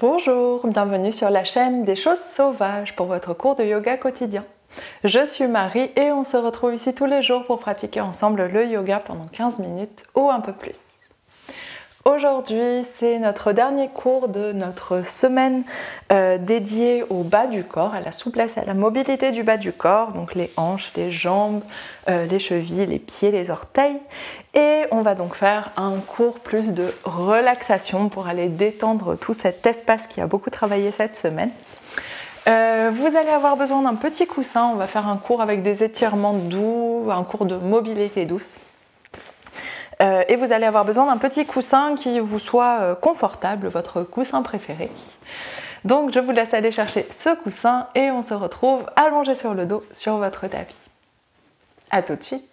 Bonjour, bienvenue sur la chaîne des choses sauvages pour votre cours de yoga quotidien. Je suis Marie et on se retrouve ici tous les jours pour pratiquer ensemble le yoga pendant 15 minutes ou un peu plus. Aujourd'hui, c'est notre dernier cours de notre semaine dédiée au bas du corps, à la souplesse et à la mobilité du bas du corps, donc les hanches, les jambes, les chevilles, les pieds, les orteils. Et on va donc faire un cours plus de relaxation pour aller détendre tout cet espace qui a beaucoup travaillé cette semaine. Vous allez avoir besoin d'un petit coussin, on va faire un cours avec des étirements doux, un cours de mobilité douce. Et vous allez avoir besoin d'un petit coussin qui vous soit confortable, votre coussin préféré. Donc je vous laisse aller chercher ce coussin et on se retrouve allongé sur le dos sur votre tapis. A tout de suite.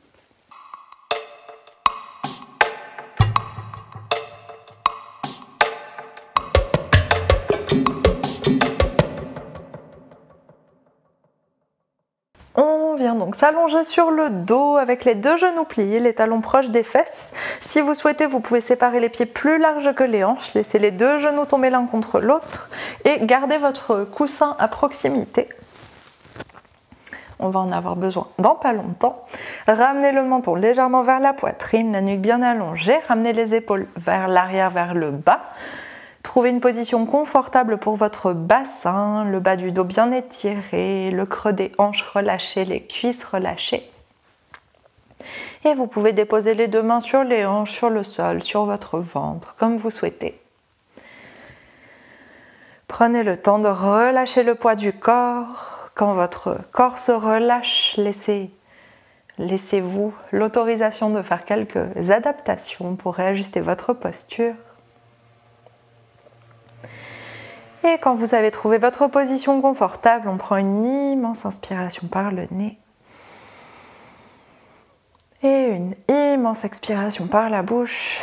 On vient donc s'allonger sur le dos avec les deux genoux pliés, les talons proches des fesses. Si vous souhaitez, vous pouvez séparer les pieds plus larges que les hanches, laisser les deux genoux tomber l'un contre l'autre et garder votre coussin à proximité. On va en avoir besoin dans pas longtemps. Ramenez le menton légèrement vers la poitrine, la nuque bien allongée. Ramenez les épaules vers l'arrière, vers le bas. Trouvez une position confortable pour votre bassin, le bas du dos bien étiré, le creux des hanches relâché, les cuisses relâchées. Et vous pouvez déposer les deux mains sur les hanches, sur le sol, sur votre ventre, comme vous souhaitez. Prenez le temps de relâcher le poids du corps. Quand votre corps se relâche, laissez-vous l'autorisation de faire quelques adaptations pour réajuster votre posture. Et quand vous avez trouvé votre position confortable, on prend une immense inspiration par le nez et une immense expiration par la bouche.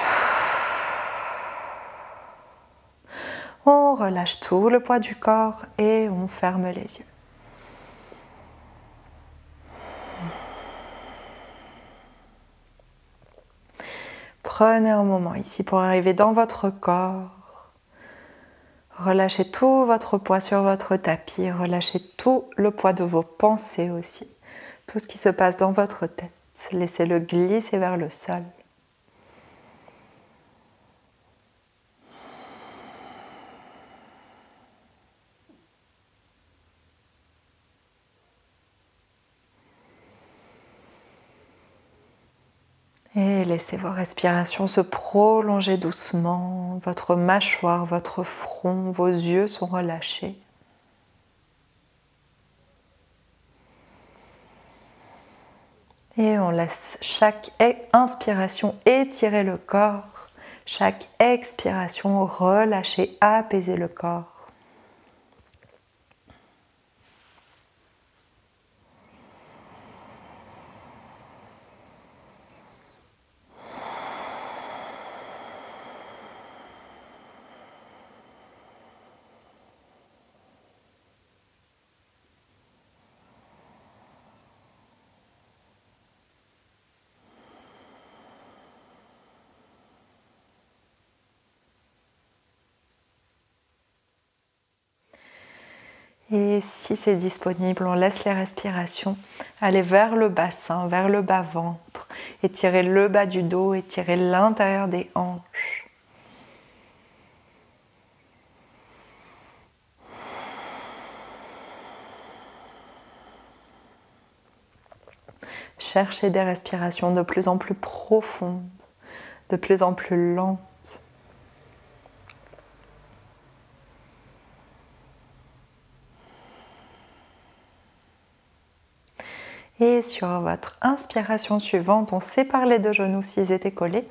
On relâche tout le poids du corps et on ferme les yeux. Prenez un moment ici pour arriver dans votre corps. Relâchez tout votre poids sur votre tapis, relâchez tout le poids de vos pensées aussi. Tout ce qui se passe dans votre tête, laissez-le glisser vers le sol. Et laissez vos respirations se prolonger doucement. Votre mâchoire, votre front, vos yeux sont relâchés. Et on laisse chaque inspiration étirer le corps, chaque expiration relâcher, apaiser le corps. Et si c'est disponible, on laisse les respirations aller vers le bassin, vers le bas-ventre. Étirez le bas du dos, étirez l'intérieur des hanches. Cherchez des respirations de plus en plus profondes, de plus en plus lentes. Et sur votre inspiration suivante, on sépare les deux genoux s'ils étaient collés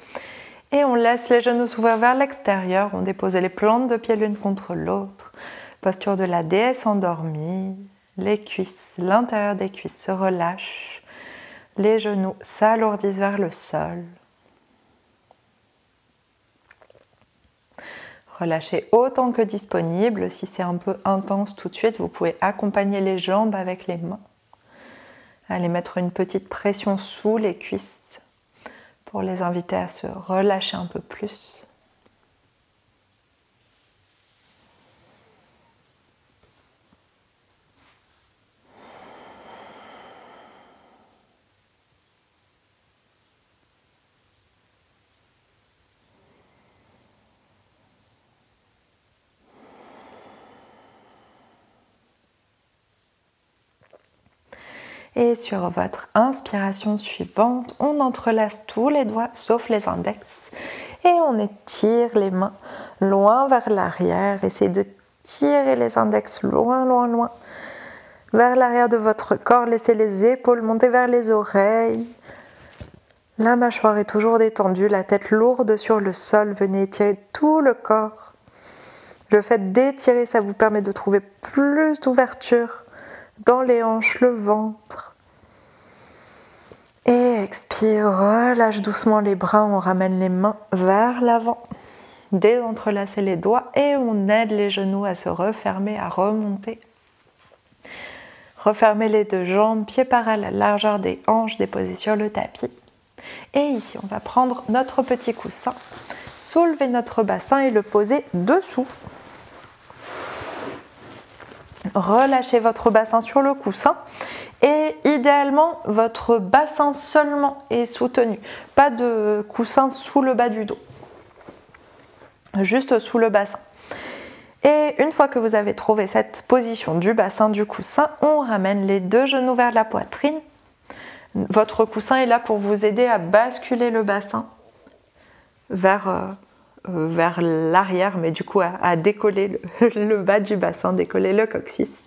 et on laisse les genoux s'ouvrir vers l'extérieur. On dépose les plantes de pied l'une contre l'autre. Posture de la déesse endormie. Les cuisses, l'intérieur des cuisses se relâche. Les genoux s'alourdissent vers le sol. Relâchez autant que disponible. Si c'est un peu intense tout de suite, vous pouvez accompagner les jambes avec les mains. Allez mettre une petite pression sous les cuisses pour les inviter à se relâcher un peu plus. Et sur votre inspiration suivante, on entrelace tous les doigts sauf les index et on étire les mains loin vers l'arrière. Essayez de tirer les index loin, loin, loin vers l'arrière de votre corps. Laissez les épaules monter vers les oreilles. La mâchoire est toujours détendue, la tête lourde sur le sol. Venez étirer tout le corps. Le fait d'étirer, ça vous permet de trouver plus d'ouverture dans les hanches, le ventre. Et expire, relâche doucement les bras, on ramène les mains vers l'avant. Désentrelacez les doigts et on aide les genoux à se refermer, à remonter. Refermez les deux jambes, pieds par à la largeur des hanches, déposez sur le tapis. Et ici, on va prendre notre petit coussin, soulever notre bassin et le poser dessous. Relâchez votre bassin sur le coussin et idéalement votre bassin seulement est soutenu, pas de coussin sous le bas du dos, juste sous le bassin. Et une fois que vous avez trouvé cette position du bassin, du coussin, on ramène les deux genoux vers la poitrine. Votre coussin est là pour vous aider à basculer le bassin vers l'arrière, mais du coup à décoller le bas du bassin, décoller le coccyx.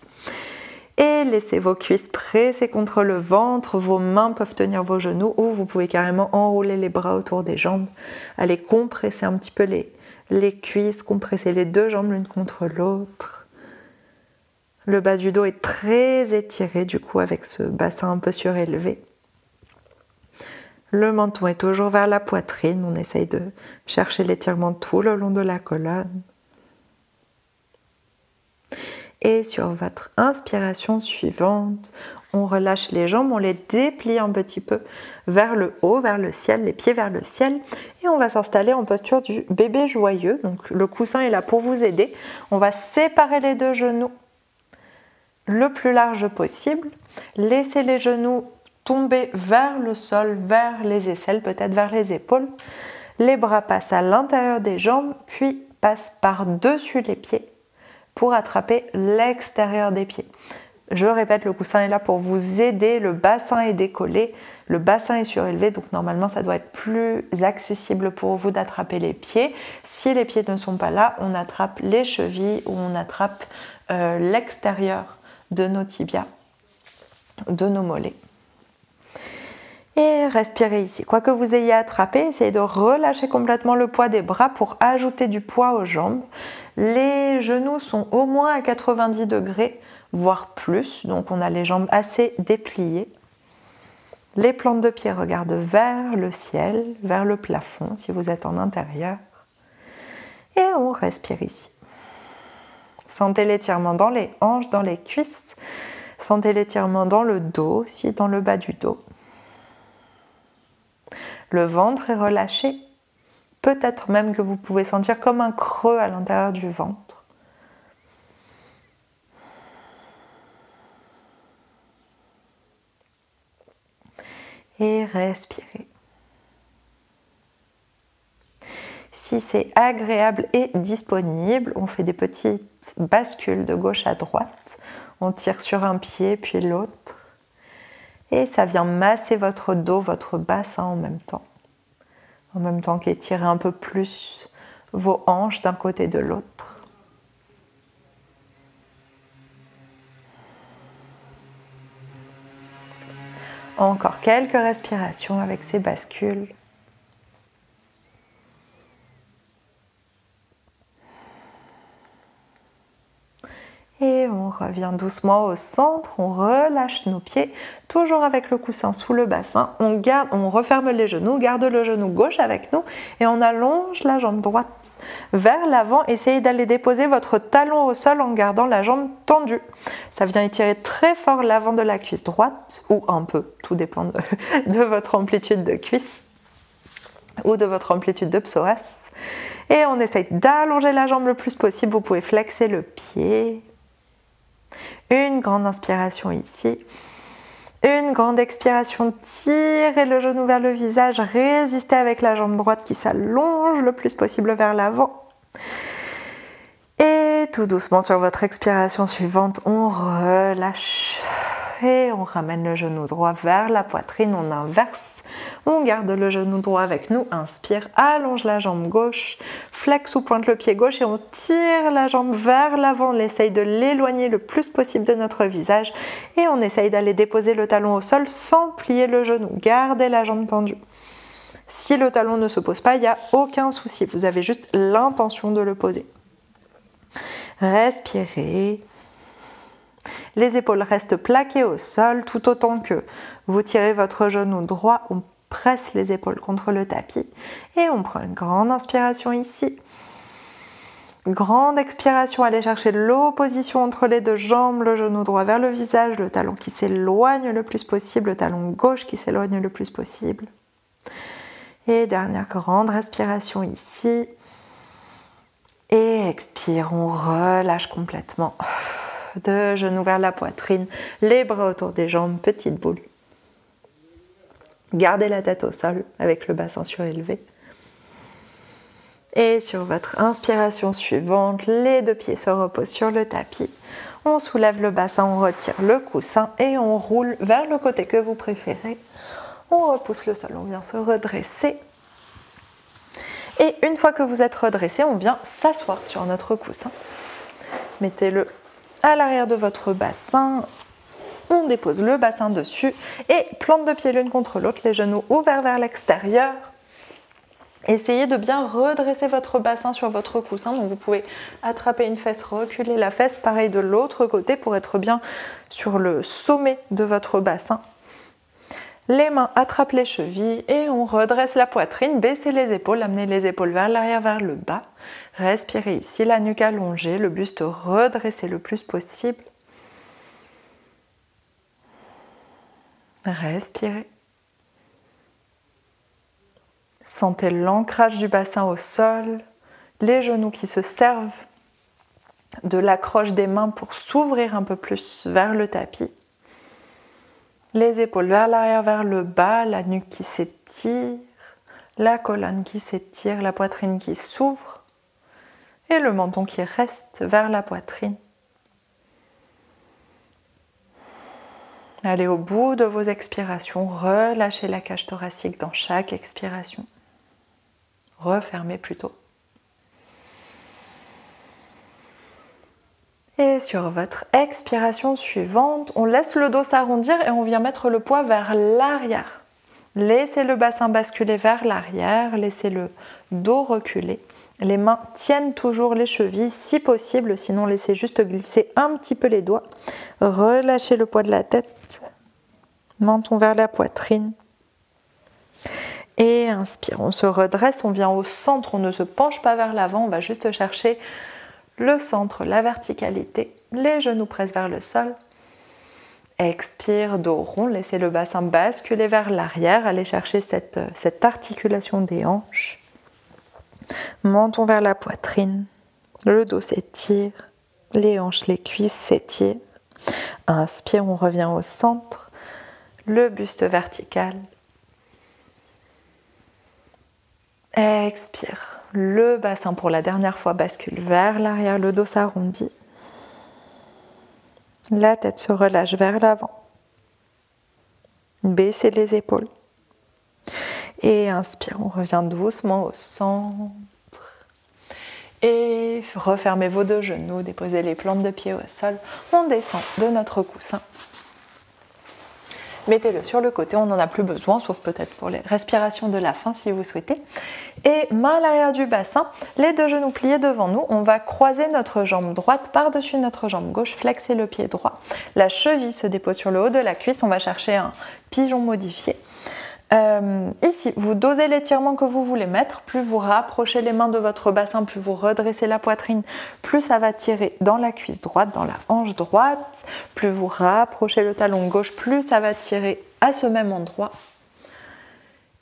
Et laissez vos cuisses pressées contre le ventre, vos mains peuvent tenir vos genoux ou vous pouvez carrément enrouler les bras autour des jambes. Allez compresser un petit peu les cuisses, compresser les deux jambes l'une contre l'autre. Le bas du dos est très étiré du coup avec ce bassin un peu surélevé. Le menton est toujours vers la poitrine, on essaye de chercher l'étirement tout le long de la colonne. Et sur votre inspiration suivante, on relâche les jambes, on les déplie un petit peu vers le haut, vers le ciel, les pieds vers le ciel. Et on va s'installer en posture du bébé joyeux. Donc le coussin est là pour vous aider. On va séparer les deux genoux le plus large possible. Laissez les genoux tomber vers le sol, vers les aisselles, peut-être vers les épaules. Les bras passent à l'intérieur des jambes, puis passent par-dessus les pieds pour attraper l'extérieur des pieds. Je répète, le coussin est là pour vous aider, le bassin est décollé, le bassin est surélevé, donc normalement ça doit être plus accessible pour vous d'attraper les pieds. Si les pieds ne sont pas là, on attrape les chevilles ou on attrape l'extérieur de nos tibias, de nos mollets. Et respirez ici. Quoi que vous ayez attrapé, essayez de relâcher complètement le poids des bras pour ajouter du poids aux jambes. Les genoux sont au moins à 90 degrés, voire plus. Donc on a les jambes assez dépliées. Les plantes de pied regardent vers le ciel, vers le plafond si vous êtes en intérieur. Et on respire ici. Sentez l'étirement dans les hanches, dans les cuisses. Sentez l'étirement dans le dos, aussi dans le bas du dos. Le ventre est relâché. Peut-être même que vous pouvez sentir comme un creux à l'intérieur du ventre. Et respirez. Si c'est agréable et disponible, on fait des petites bascules de gauche à droite. On tire sur un pied puis l'autre. Et ça vient masser votre dos, votre bassin en même temps qu'étirer un peu plus vos hanches d'un côté et de l'autre. Encore quelques respirations avec ces bascules. Et on revient doucement au centre, on relâche nos pieds, toujours avec le coussin sous le bassin. On referme les genoux, garde le genou gauche avec nous et on allonge la jambe droite vers l'avant. Essayez d'aller déposer votre talon au sol en gardant la jambe tendue. Ça vient étirer très fort l'avant de la cuisse droite, ou un peu, tout dépend de votre amplitude de cuisse ou de votre amplitude de psoas. Et on essaye d'allonger la jambe le plus possible. Vous pouvez flexer le pied. Une grande inspiration ici. Une grande expiration. Tirez le genou vers le visage. Résistez avec la jambe droite qui s'allonge le plus possible vers l'avant. Et tout doucement sur votre expiration suivante, on relâche. Et on ramène le genou droit vers la poitrine, on inverse. On garde le genou droit avec nous, inspire, allonge la jambe gauche, flex ou pointe le pied gauche et on tire la jambe vers l'avant. On essaye de l'éloigner le plus possible de notre visage et on essaye d'aller déposer le talon au sol sans plier le genou. Gardez la jambe tendue. Si le talon ne se pose pas, il n'y a aucun souci. Vous avez juste l'intention de le poser. Respirez. Les épaules restent plaquées au sol tout autant que vous tirez votre genou droit. On presse les épaules contre le tapis et on prend une grande inspiration ici. Grande expiration, allez chercher l'opposition entre les deux jambes, le genou droit vers le visage, le talon qui s'éloigne le plus possible, le talon gauche qui s'éloigne le plus possible. Et dernière grande respiration ici. Et expire, on relâche complètement. De genoux vers la poitrine, les bras autour des jambes, petite boule. Gardez la tête au sol avec le bassin surélevé. Et sur votre inspiration suivante, les deux pieds se reposent sur le tapis. On soulève le bassin, on retire le coussin et on roule vers le côté que vous préférez. On repousse le sol, on vient se redresser. Et une fois que vous êtes redressé, on vient s'asseoir sur notre coussin. Mettez-le à l'arrière de votre bassin. On dépose le bassin dessus et plante de pieds l'une contre l'autre, les genoux ouverts vers l'extérieur. Essayez de bien redresser votre bassin sur votre coussin. Donc vous pouvez attraper une fesse, reculer la fesse, pareil de l'autre côté pour être bien sur le sommet de votre bassin. Les mains attrapent les chevilles et on redresse la poitrine, baissez les épaules, amenez les épaules vers l'arrière, vers le bas. Respirez ici, la nuque allongée, le buste redressé le plus possible. Respirez. Sentez l'ancrage du bassin au sol, les genoux qui se servent de l'accroche des mains pour s'ouvrir un peu plus vers le tapis. Les épaules vers l'arrière, vers le bas, la nuque qui s'étire, la colonne qui s'étire, la poitrine qui s'ouvre et le menton qui reste vers la poitrine. Allez au bout de vos expirations, relâchez la cage thoracique dans chaque expiration. Refermez plutôt. Et sur votre expiration suivante, on laisse le dos s'arrondir et on vient mettre le poids vers l'arrière. Laissez le bassin basculer vers l'arrière, laissez le dos reculer. Les mains tiennent toujours les chevilles si possible, sinon laissez juste glisser un petit peu les doigts. Relâchez le poids de la tête, menton vers la poitrine. Et inspire, on se redresse, on vient au centre, on ne se penche pas vers l'avant, on va juste chercher le centre, la verticalité, les genoux pressent vers le sol. Expire, dos rond, laissez le bassin basculer vers l'arrière, allez chercher cette articulation des hanches. Menton vers la poitrine, le dos s'étire, les hanches, les cuisses s'étirent. Inspire, on revient au centre, le buste vertical. Expire, le bassin pour la dernière fois bascule vers l'arrière, le dos s'arrondit. La tête se relâche vers l'avant. Baissez les épaules. Et inspire, on revient doucement au centre. Et refermez vos deux genoux, déposez les plantes de pied au sol. On descend de notre coussin. Mettez-le sur le côté, on n'en a plus besoin, sauf peut-être pour les respirations de la fin si vous souhaitez. Et main à l'arrière du bassin, les deux genoux pliés devant nous, on va croiser notre jambe droite par-dessus notre jambe gauche, flexer le pied droit. La cheville se dépose sur le haut de la cuisse, on va chercher un pigeon modifié. Ici, vous dosez l'étirement que vous voulez mettre, plus vous rapprochez les mains de votre bassin, plus vous redressez la poitrine, plus ça va tirer dans la cuisse droite, dans la hanche droite, plus vous rapprochez le talon gauche, plus ça va tirer à ce même endroit.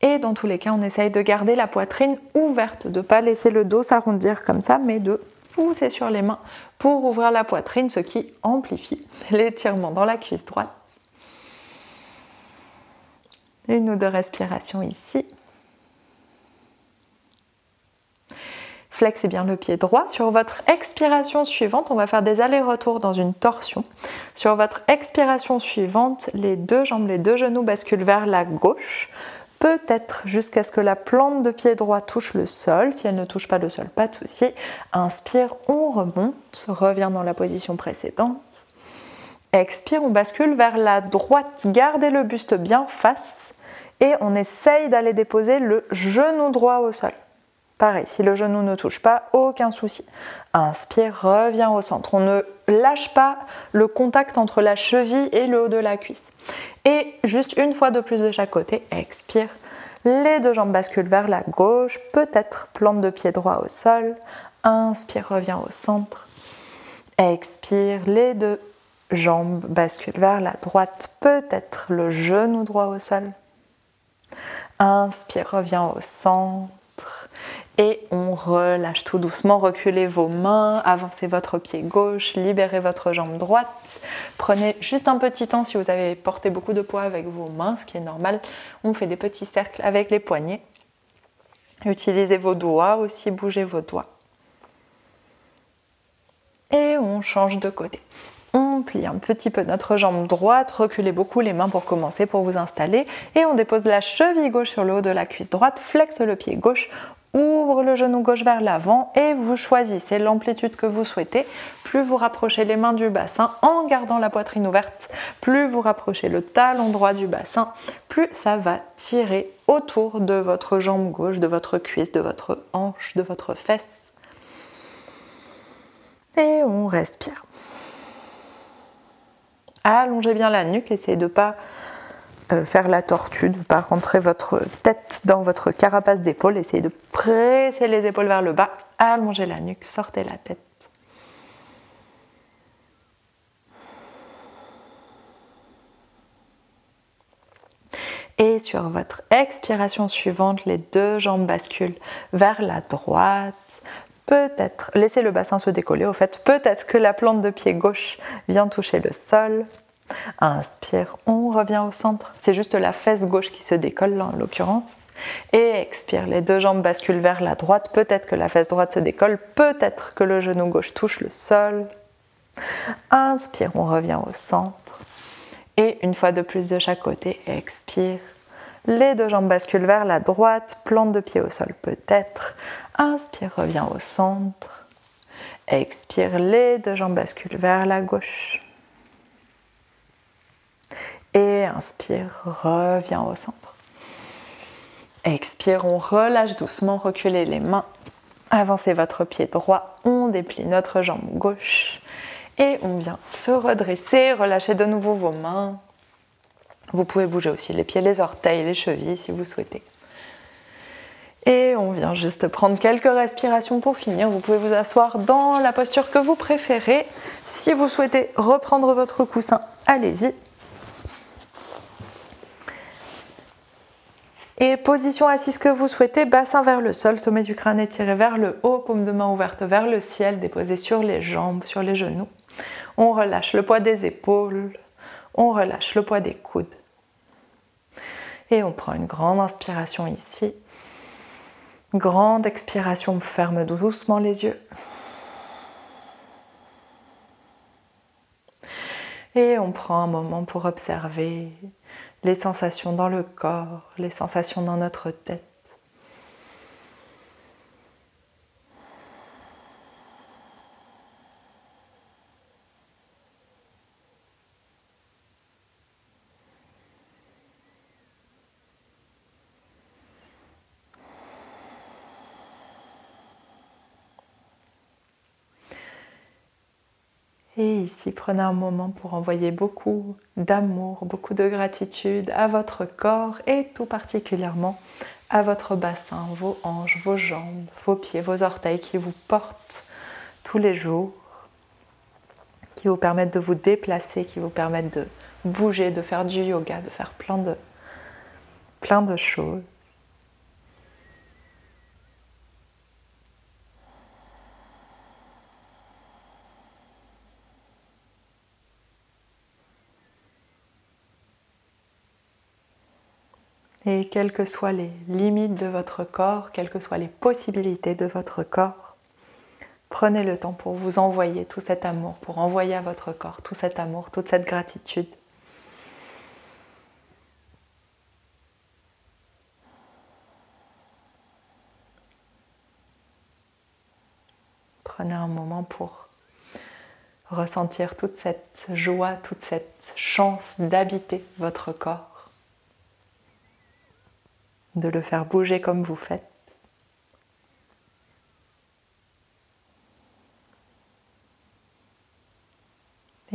Et dans tous les cas, on essaye de garder la poitrine ouverte, de ne pas laisser le dos s'arrondir comme ça, mais de pousser sur les mains pour ouvrir la poitrine, ce qui amplifie l'étirement dans la cuisse droite. Une ou deux respirations ici. Flexez bien le pied droit. Sur votre expiration suivante, on va faire des allers-retours dans une torsion. Sur votre expiration suivante, les deux jambes, les deux genoux basculent vers la gauche, peut-être jusqu'à ce que la plante de pied droit touche le sol. Si elle ne touche pas le sol, pas de souci. Inspire, on remonte, revient dans la position précédente. Expire, on bascule vers la droite, gardez le buste bien face et on essaye d'aller déposer le genou droit au sol. Pareil, si le genou ne touche pas, aucun souci. Inspire, reviens au centre. On ne lâche pas le contact entre la cheville et le haut de la cuisse. Et juste une fois de plus de chaque côté, expire. Les deux jambes basculent vers la gauche, peut-être plante de pied droit au sol. Inspire, reviens au centre. Expire, les deux jambes basculent vers la droite, peut-être le genou droit au sol. Inspire, reviens au centre. Et on relâche tout doucement, reculez vos mains, avancez votre pied gauche, libérez votre jambe droite. Prenez juste un petit temps si vous avez porté beaucoup de poids avec vos mains, ce qui est normal. On fait des petits cercles avec les poignets. Utilisez vos doigts aussi, bougez vos doigts. Et on change de côté. On plie un petit peu notre jambe droite, reculez beaucoup les mains pour commencer, pour vous installer. Et on dépose la cheville gauche sur le haut de la cuisse droite, flexe le pied gauche, ouvre le genou gauche vers l'avant et vous choisissez l'amplitude que vous souhaitez. Plus vous rapprochez les mains du bassin en gardant la poitrine ouverte, plus vous rapprochez le talon droit du bassin, plus ça va tirer autour de votre jambe gauche, de votre cuisse, de votre hanche, de votre fesse. Et on respire. Allongez bien la nuque, essayez de ne pas faire la tortue, de ne pas rentrer votre tête dans votre carapace d'épaule, essayez de presser les épaules vers le bas, allongez la nuque, sortez la tête. Et sur votre expiration suivante, les deux jambes basculent vers la droite. Peut-être, laissez le bassin se décoller au fait, peut-être que la plante de pied gauche vient toucher le sol. Inspire, on revient au centre. C'est juste la fesse gauche qui se décolle là, en l'occurrence. Et expire, les deux jambes basculent vers la droite. Peut-être que la fesse droite se décolle, peut-être que le genou gauche touche le sol. Inspire, on revient au centre. Et une fois de plus de chaque côté, expire. Les deux jambes basculent vers la droite, plante de pied au sol peut-être. Inspire, reviens au centre. Expire, les deux jambes basculent vers la gauche. Et inspire, reviens au centre. Expire, on relâche doucement, reculez les mains. Avancez votre pied droit, on déplie notre jambe gauche. Et on vient se redresser, relâchez de nouveau vos mains. Vous pouvez bouger aussi les pieds, les orteils, les chevilles si vous souhaitez. Et on vient juste prendre quelques respirations pour finir. Vous pouvez vous asseoir dans la posture que vous préférez. Si vous souhaitez reprendre votre coussin, allez-y. Et position assise que vous souhaitez, bassin vers le sol, sommet du crâne étiré vers le haut, paume de main ouverte vers le ciel, déposée sur les jambes, sur les genoux. On relâche le poids des épaules, on relâche le poids des coudes. Et on prend une grande inspiration ici. Grande expiration, on ferme doucement les yeux. Et on prend un moment pour observer les sensations dans le corps, les sensations dans notre tête. Et ici, prenez un moment pour envoyer beaucoup d'amour, beaucoup de gratitude à votre corps et tout particulièrement à votre bassin, vos hanches, vos jambes, vos pieds, vos orteils qui vous portent tous les jours, qui vous permettent de vous déplacer, qui vous permettent de bouger, de faire du yoga, de faire plein de choses. Et quelles que soient les limites de votre corps, quelles que soient les possibilités de votre corps, Prenez le temps pour vous envoyer tout cet amour, pour envoyer à votre corps tout cet amour, toute cette gratitude. Prenez un moment pour ressentir toute cette joie, toute cette chance d'habiter votre corps, de le faire bouger comme vous faites.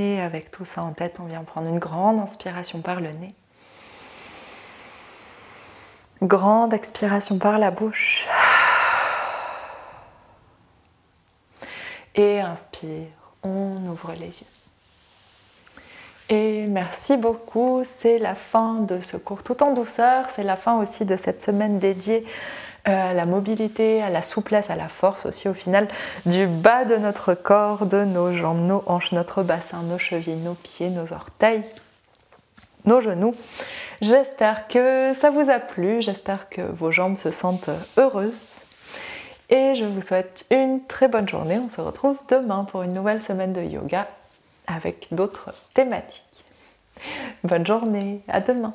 Et avec tout ça en tête, on vient prendre une grande inspiration par le nez. Grande expiration par la bouche. Et inspire, on ouvre les yeux. Et merci beaucoup, c'est la fin de ce cours tout en douceur, c'est la fin aussi de cette semaine dédiée à la mobilité, à la souplesse, à la force aussi au final du bas de notre corps, de nos jambes, nos hanches, notre bassin, nos chevilles, nos pieds, nos orteils, nos genoux. J'espère que ça vous a plu, j'espère que vos jambes se sentent heureuses. Et je vous souhaite une très bonne journée. On se retrouve demain pour une nouvelle semaine de yoga avec d'autres thématiques. Bonne journée, à demain.